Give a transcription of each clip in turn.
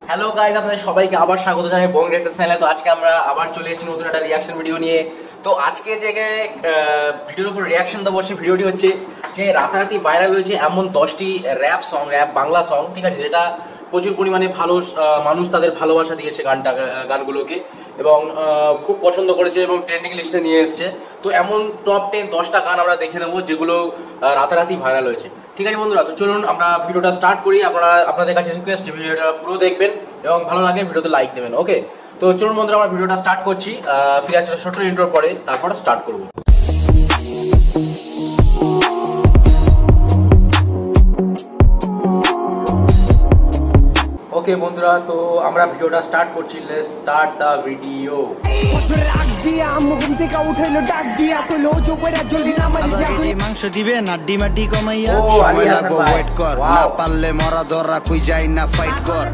Hello guys, আপনাদের সবাইকে আবার স্বাগত জানাই বং রিঅ্যাকশন চ্যানেলে। তো আজকে আমরা আবার চলে এসেছি নতুন একটা রিঅ্যাকশন ভিডিও নিয়ে। তো আজকে যে ভিডিওর উপর রিঅ্যাকশন দেবো সেই ভিডিওটি হচ্ছে যে রাতারাতি ভাইরাল হয়েছে এমন 10টি র্যাপ বাংলা সং, ঠিক আছে, যেটা প্রচুর পরিমাণে ভালো মানুষ তাদের ভালোবাসা দিয়েছে গানগুলোকে এবং খুব পছন্দ করেছে এবং ট্রেন্ডিং লিস্টে নিয়ে এসেছে। তো এমন টপ 10টা গান আমরা দেখে নেবো যেগুলো রাতারাতি ভাইরাল হয়েছে। ঠিক আছে বন্ধুরা, তো চলুন আমরা ভিডিওটা স্টার্ট করি। আপনাদের কাছে রিকোয়েস্ট, ভিডিওটা পুরো দেখবেন এবং ভালো লাগে ভিডিওতে লাইক দেবেন। ওকে, তো চলুন বন্ধুরা আমরা ভিডিওটা স্টার্ট করছি। ফিরে আসলে ছোট্ট ইন্ট্রোর পরে তারপর স্টার্ট করবো। ওকে বন্ধুরা, তো আমরা ভিডিওটা স্টার্ট করছি। Let's start the video. মাংস দিবে না ডিমাটি কমাইয়া সময় লাগবে ওয়েট কর, না পারলে মরা ধরা কই যাই না ফাইট কর।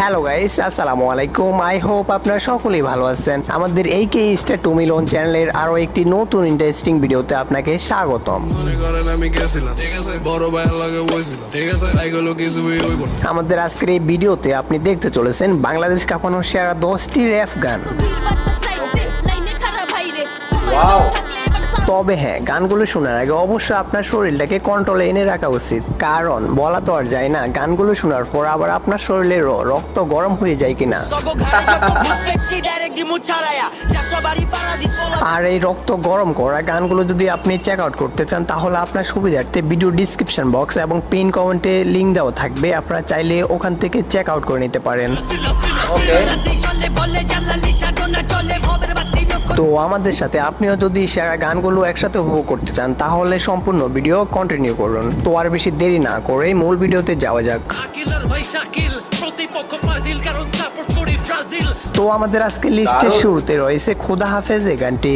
হ্যালো গাইস, আসসালামু আলাইকুম। আই হোপ আপনারা সকলেই ভালো আছেন। আমাদের এই কে স্টার টু মিলিয়ন চ্যানেলের আরো একটি নতুন ইন্টারেস্টিং ভিডিওতে আপনাকে স্বাগতম। আমাদের আজকের এই ভিডিওতে আপনি দেখতে চলেছেন বাংলাদেশ কাঁপানো সেরা 10টি র্যাপ গান। তবে হ্যাঁ, গানগুলো শোনার আগে অবশ্যই আপনার শরীরটাকে কন্ট্রোলে এনে রাখা উচিত, কারণ বলা তো আর যায় না গানগুলো শোনার পর আবার আপনার শরীরের রক্ত গরম হয়ে যায় কিনা। আর এই রক্ত গরম করা গানগুলো যদি আপনি চেক আউট করতে চান তাহলে আপনার সুবিধার্থে ভিডিও ডিসক্রিপশন বক্স এবং পিন কমেন্টে লিঙ্ক দেওয়া থাকবে, আপনারা চাইলে ওখান থেকে চেক আউট করে নিতে পারেন। তো আমাদের সাথে আপনিও যদি সেরা গানগুলো একসাথে উপভোগ করতে চান তাহলে সম্পূর্ণ ভিডিও কন্টিনিউ করুন। তো আর বেশি দেরি না করে মূল ভিডিওতে যাওয়া যাক। তো আমাদের আজকে লিস্টের শুরুতে রয়েছে খোদা হাফেজ এই গানটি।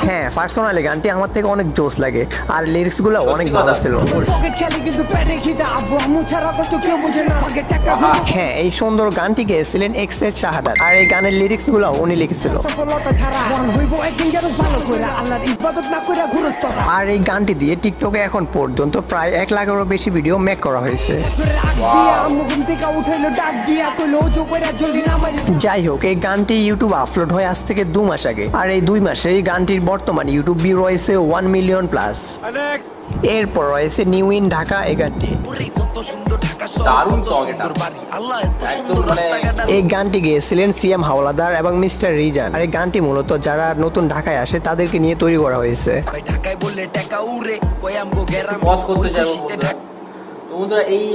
হ্যাঁ, পার্সোনালি গানটি আমার থেকে অনেক জোস লাগে আর লিরিক্স গুলো অনেক ভালো ছিল। হ্যাঁ, এই সুন্দর গানটি গেয়েছিলেন এক্সের শাহাদাত আর এই গানের লিরিক্স গুলো উনি লিখেছিল। আর এই গানটি দিয়ে টিকটকে এখন পর্যন্ত প্রায় 1 লাখেরও বেশি ভিডিও মেক করা হয়েছে। যাই হোক, এই গানটি ইউটিউব আপলোড হয় আজ থেকে 2 মাস আগে আর এই 2 মাসে এই গানটির বর্তমান ইউটিউব ভিউ রয়েছে 1 মিলিয়ন প্লাস। এরপর রয়েছে নিউ ইন ঢাকা এই গানটি। এই গানটি গেয়েছিলেন সিএম হাওলাদার এবং মিস্টার রিজান আর এই গানটি মূলত যারা নতুন ঢাকায় আসে তাদেরকে নিয়ে তৈরি করা হয়েছে। বন্ধুরা, এই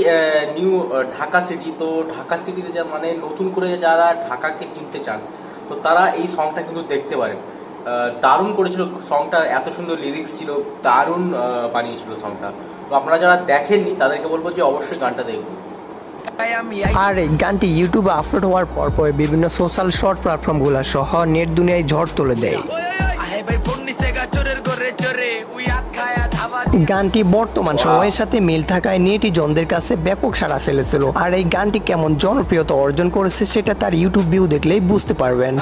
নিউ ঢাকা সিটি, তো ঢাকা সিটিতে যা মানে নতুন করে যারা ঢাকাকে চিনতে চান তো তারা এই সংটা কিন্তু দেখতে পারেন। দারুণ করেছিল সংটা, এত সুন্দর লিরিক্স ছিল, দারুণ বানিয়েছিল সংটা। তো আপনারা যারা দেখেননি তাদেরকে বলবো যে অবশ্যই গানটা দেখুন। আর এই গানটি ইউটিউবে আপলোড হওয়ার পর বিভিন্ন সোশ্যাল শর্ট প্ল্যাটফর্মগুলো সহ নেট দুনিয়ায় ঝড় তুলে দেয়। গানটি বর্তমান সময়ের সাথে মিল থাকায় নেটিজনদের কাছে ব্যাপক সাড়া ফেলেছিল আর এই গানটি কেমন জনপ্রিয়তা অর্জন করেছে সেটা তার ইউটিউব ভিউ দেখলেই বুঝতে পারবেন।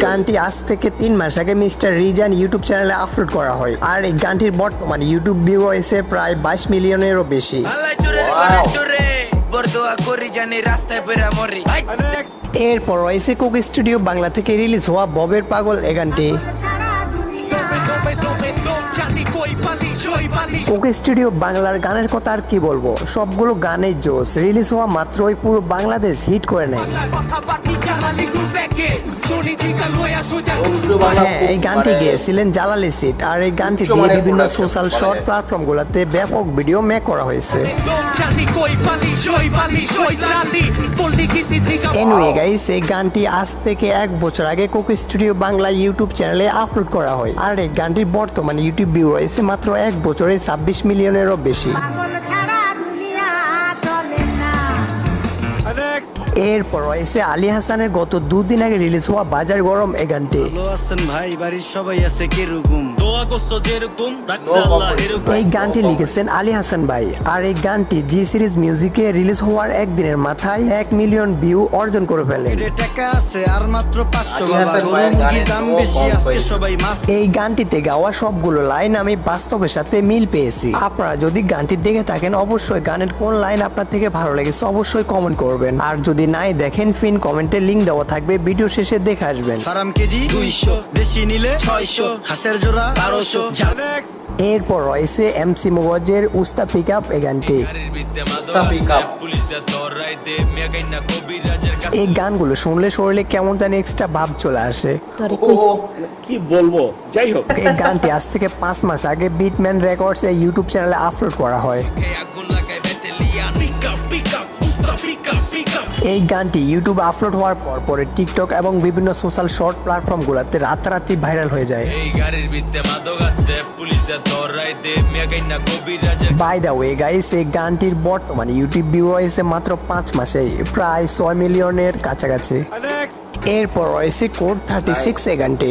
গানটি আজ থেকে 3 মাস আগে মিস্টার রিজান ইউটিউব চ্যানেলে আপলোড করা হয় আর এই গানটির বর্তমান ইউটিউব ভিউ রয়েছে প্রায় 22 মিলিয়নেরও বেশি। এরপর রয়েছে কোক স্টুডিও বাংলা থেকে রিলিজ হওয়া ববের পাগল এই গানটি। কোক স্টুডিও বাংলার গানের কথা আর কি বলবো, সবগুলো গানে জোস। রিলিজ হওয়া মাত্রই পুরো বাংলাদেশ হিট করে নেয়। হ্যাঁ, এই গানটি গেয়েছিলেন জালালি সিট আর এই গানটি দিয়ে বিভিন্ন সোশ্যাল শর্ট প্ল্যাটফর্ম গুলাতে ব্যাপক ভিডিও মেক করা হয়েছে। এনিওয়ে গাইস, এই গানটি আজ থেকে 1 বছর আগে কোক স্টুডিও বাংলা ইউটিউব চ্যানেলে আপলোড করা হয় আর এই গানটির বর্তমান ইউটিউব ভিউ রয়েছে মাত্র 1 বছরে 26 মিলিয়নেরও বেশি। এরপর রয়েছে আলী হাসানের গত 2 দিন আগে রিলিজ হওয়া বাজার গরম এই গানটি। ভালো আছেন ভাই, বাড়ির সবাই আছে কিরকম, দোয়া করছো যেরকম রাখছে আল্লাহ এরকম। এই গানটি লিখেছেন আলী হাসান ভাই, আর এই গানটি জি সিরিজ মিউজিকে রিলিজ হওয়ার একদিনের মাথায় 1 মিলিয়ন ভিউ অর্জন করে ফেলে। টাকা আছে আর মাত্র 500 বাবা, গরু মুরগির দাম বেশি, আজকে সবাই মাছ। এই গানটিতে গাওয়া সবগুলো লাইন আমি বাস্তবের সাথে মিল পেয়েছি। আপনারা যদি গানটি দেখে থাকেন অবশ্যই গানের কোন লাইন আপনার থেকে ভালো লেগেছে অবশ্যই কমেন্ট করবেন, আর যদি নাই দেখেন ফিন কমেন্টে লিংক দেওয়া থাকবে, ভিডিও শেষে দেখে আসবেন। ফার্ম কেজি 200, দেশি নিলে 600, হাঁসের জোড়া 1200। এরপর রয়েছে এমসি মগজের উস্তা পিকআপ এই গানটি। এই গানগুলো শুনলে শরীরে কেমন জানি এক্সট্রা ভাব চলে আসে। কি বলবো, যাই হোক। এই গানটি আজ থেকে 5 মাস আগে বিটম্যান রেকর্ডস এর ইউটিউব চ্যানেলে আপলোড করা হয়। এই গানটি ইউটিউবে আপলোড হওয়ার পর পরে টিকটক এবং বিভিন্ন সোশ্যাল শর্ট প্ল্যাটফর্মগুলোতে রাতারাতি ভাইরাল হয়ে যায়। বাই দ্য ওয়ে গাইস, এই গানটির বর্তমানে ইউটিউব ভিউ রয়েছে মাত্র 5 মাসেই প্রায় 6 মিলিয়নের কাছাকাছি। এরপর রয়েছে কোড 36 এই গানটি।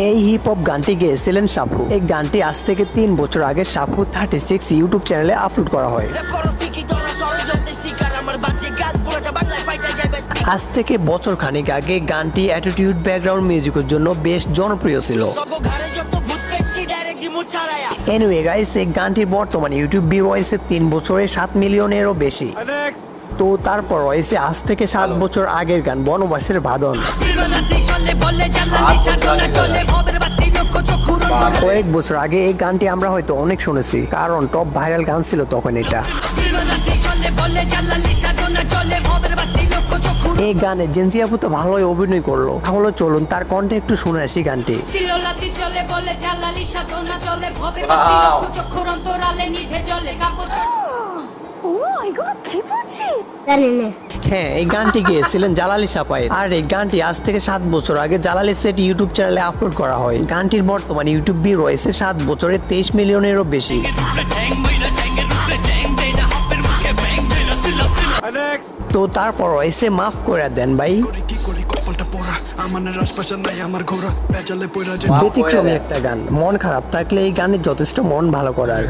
এই হিপ হপ গানটি গেয়েছিলেন সাপু। এই গানটি আজ থেকে 3 বছর আগে সাপু 36 ইউটিউব চ্যানেলে আপলোড করা হয়। আজ থেকে বছর খানিক আগে গানটি অ্যাটিটিউড ব্যাকগ্রাউন্ড মিউজিকের জন্য বেশ জনপ্রিয় ছিল। এনিওয়ে গাইস, এই গানটির বর্তমানে ইউটিউব ভিউ রয়েছে 3 বছরে 7 মিলিয়নেরও বেশি। তো তারপর রয়েছে আজ থেকে 7 বছর আগের গান বনবাসের বাঁধন। কয়েক বছর আগে এই গানটি আমরা হয়তো অনেক শুনেছি, কারণ টপ ভাইরাল গান ছিল তখন এটা। এই গানে জেনজি আপু তো ভালোই অভিনয় করলো, তাহলে চলুন তার কণ্ঠে একটু শুনে আসি গানটি। হ্যাঁ, এই গানটি গেয়েছিলেন জালালি সাপাই, আর এই গানটি আজ থেকে 7 বছর আগে জালালি সেট ইউটিউব চ্যানেলে আপলোড করা হয়। গানটির বর্তমানে ইউটিউব ভিউ রয়েছে 7 বছরে 23 মিলিয়নেরও বেশি। তো তারপর রয়েছে মাফ করে দেন ভাই। ব্যতিক্রমী একটা গান, মন খারাপ থাকলে এই গানের যথেষ্ট মন ভালো করার।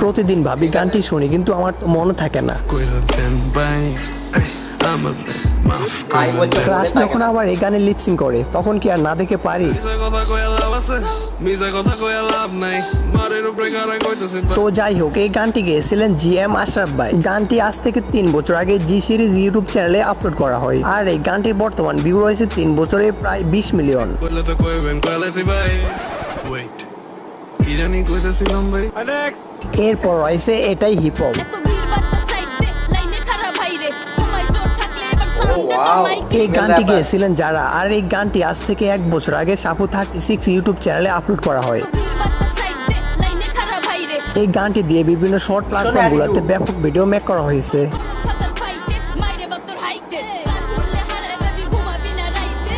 প্রতিদিন ভাবি গানটি শুনি কিন্তু আমার তো মনে থাকে না। ক্রাশ যখন আবার এই গানে লিপসিং করে তখন কি আর না দেখে পারি? তো যাই হোক, এই গানটি গেয়েছিলেন জিএম আশরাফ ভাই। গানটি আজ থেকে 3 বছর আগে জি সিরিজ ইউটিউব চ্যানেলে আপলোড করা হয়, আর এই গানটির বর্তমান ভিউ রয়েছে 3 বছরে প্রায় 20 মিলিয়ন। এরপর রয়েছে এটাই হিপ হপ। এই গানটি গেয়েছিলেন যারা, আর এই গানটি আজ থেকে 1 বছর আগে সাপু 36 ইউটিউব চ্যানেলে আপলোড করা হয়। এই গানটি দিয়ে বিভিন্ন শর্ট প্ল্যাটফর্মগুলোতে ব্যাপক ভিডিও মেক করা হয়েছে।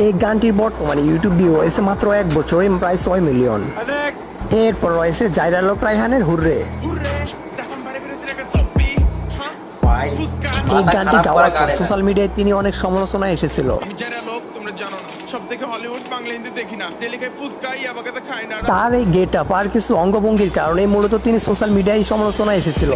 এই গানটির বর্তমানে ইউটিউব ভিউ রয়েছে মাত্র 1 বছরে প্রায় 6 মিলিয়ন। এরপর রয়েছে জাইরা লোক রায়হানের হুররে। এই গানটি গাওয়ার পর সোশ্যাল মিডিয়ায় তিনি অনেক সমালোচনা এসেছিল। তার এই গেট আপ আর কিছু অঙ্গভঙ্গির কারণে মূলত তিনি সোশ্যাল মিডিয়ায় সমালোচনা এসেছিল।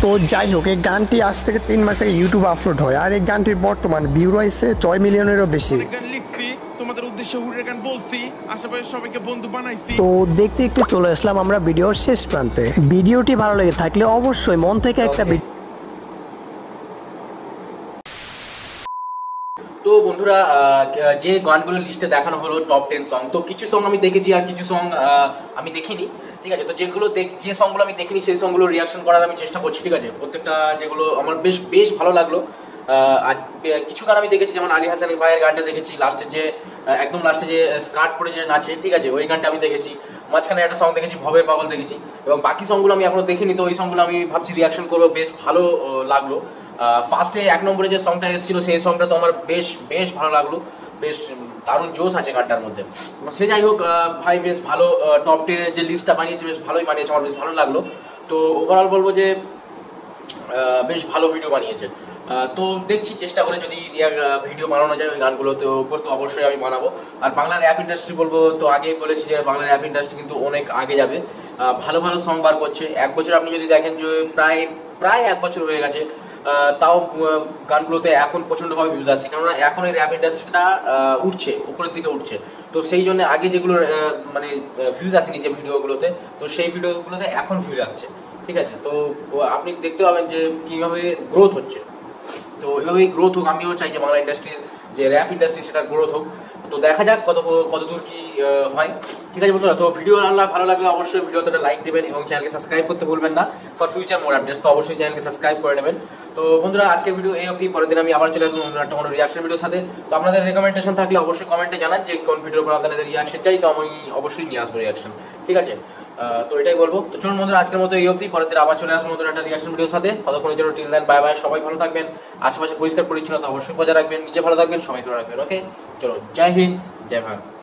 তো যাই হোক, এই গানটি আজ থেকে 3 মাস আগে ইউটিউব আপলোড হয়, আর এই গানটির বর্তমান ভিউ রয়েছে 6 মিলিয়নেরও বেশি। তো দেখতে দেখতে চলে আসলাম আমরা ভিডিওর শেষ প্রান্তে। ভিডিওটি ভালো লেগে থাকলে অবশ্যই মন থেকে একটা তো বন্ধুরা, যে গানগুলো লিস্টে দেখানো হলো টপ 10 সং, তো কিছু সং আমি দেখেছি আর কিছু সং আমি দেখিনি, ঠিক আছে। তো যে সংগুলো আমি দেখিনি সেই সংগুলো রিয়াকশন করার আমি চেষ্টা করছি, ঠিক আছে। প্রত্যেকটা যেগুলো আমার বেশ ভালো লাগলো। আর কিছু গান আমি দেখেছি, যেমন আলী হাসান ভাইয়ের গানটা দেখেছি, একদম লাস্টে যে স্কার্ট পরে যে নাচে, ঠিক আছে, ওই গানটা আমি দেখেছি। মাঝখানে একটা সং দেখেছি, ভবের পাগল দেখেছি, এবং বাকি সংগুলো আমি এখনো দেখিনি। তো ওই সংগুলো আমি ভাবছি রিয়াকশন করবো, বেশ ভালো লাগলো। ফার্স্টে 1 নম্বরে যে সংটা এসেছিল সেই সংটা তো আমার বেশ ভালো লাগলো। বেশ দারুণ জোশ আছে গানটার মধ্যে। সে যাই হোক, ভাই বেশ ভালো টপ 10 এর যে লিস্টটা বানিয়েছে বেশ ভালোই বানিয়েছে, আমার বেশ ভালো লাগলো। তো ওভারঅল বলবো যে বেশ ভালো ভিডিও বানিয়েছে। তো দেখছি চেষ্টা করে যদি ভিডিও বানানো যায় ওই গানগুলোতে উপর তো অবশ্যই আমি বানাবো। আর বাংলার র্যাপ ইন্ডাস্ট্রি বলবো তো আগেই বলেছি যে বাংলার র্যাপ ইন্ডাস্ট্রি কিন্তু অনেক আগে যাবে, ভালো ভালো সং বার করছে। এক বছর আপনি যদি দেখেন যে প্রায় 1 বছর হয়ে গেছে, তাও গানগুলোতে এখন প্রচন্ডভাবে ভিউজ আসছে, কেননা এখন এই র্যাপ ইন্ডাস্ট্রিটা উঠছে, উপরের দিকে উঠছে। তো সেই জন্য আগে যেগুলো মানে ভিউজ আসেনি যে ভিডিওগুলোতে, তো সেই ভিডিওগুলোতে এখন ভিউজ আসছে, ঠিক আছে। তো আপনি দেখতে পাবেন যে কিভাবে গ্রোথ হচ্ছে। তো এভাবেই গ্রোথ হোক, আমিও চাই যে বাংলা ইন্ডাস্ট্রির যে র্যাপ ইন্ডাস্ট্রি সেটা গ্রোথ হোক। তো দেখা যাক কতদূর কি হয়, ঠিক আছে বন্ধুরা। তো ভিডিও ভালো লাগলে অবশ্যই ভিডিওতে লাইক দেবেন এবং চ্যানেলকে সাবস্ক্রাইব করতে ভুলবেন না ফর ফিউচার মোর আপডেটস। তো অবশ্যই চ্যানেলকে সাবস্ক্রাইব করে নেবেন। তো বন্ধুরা আজকের ভিডিও এই অবধি, পরের দিন আমি আবার চলে আসবো একটা কোনো রিয়াকশন ভিডিওর সাথে। তো আপনাদের রেকমেন্ডেশন থাকলে অবশ্যই কমেন্টে জানান যে কোন ভিডিওর উপর আপনাদের রিয়াকশন চাই, তো আমি অবশ্যই নিয়ে আসবো রিয়াকশন, ঠিক আছে। তো এটাই বলবো। তো চলুন বন্ধুরা আজকের মতো এই অবধি, পরের দিন আবার চলে আসবো নতুন একটা রিয়াকশন ভিডিওর সাথে। ততক্ষণের জন্য টিল দেন, বাই বাই। সবাই ভালো থাকবেন, আশেপাশে পরিষ্কার পরিচ্ছন্নতা অবশ্যই বজায় রাখবেন, নিজে ভালো থাকবেন, সবাই ভালো রাখবেন। ওকে, চলো, জয় হিন্দ, জয় ভারত।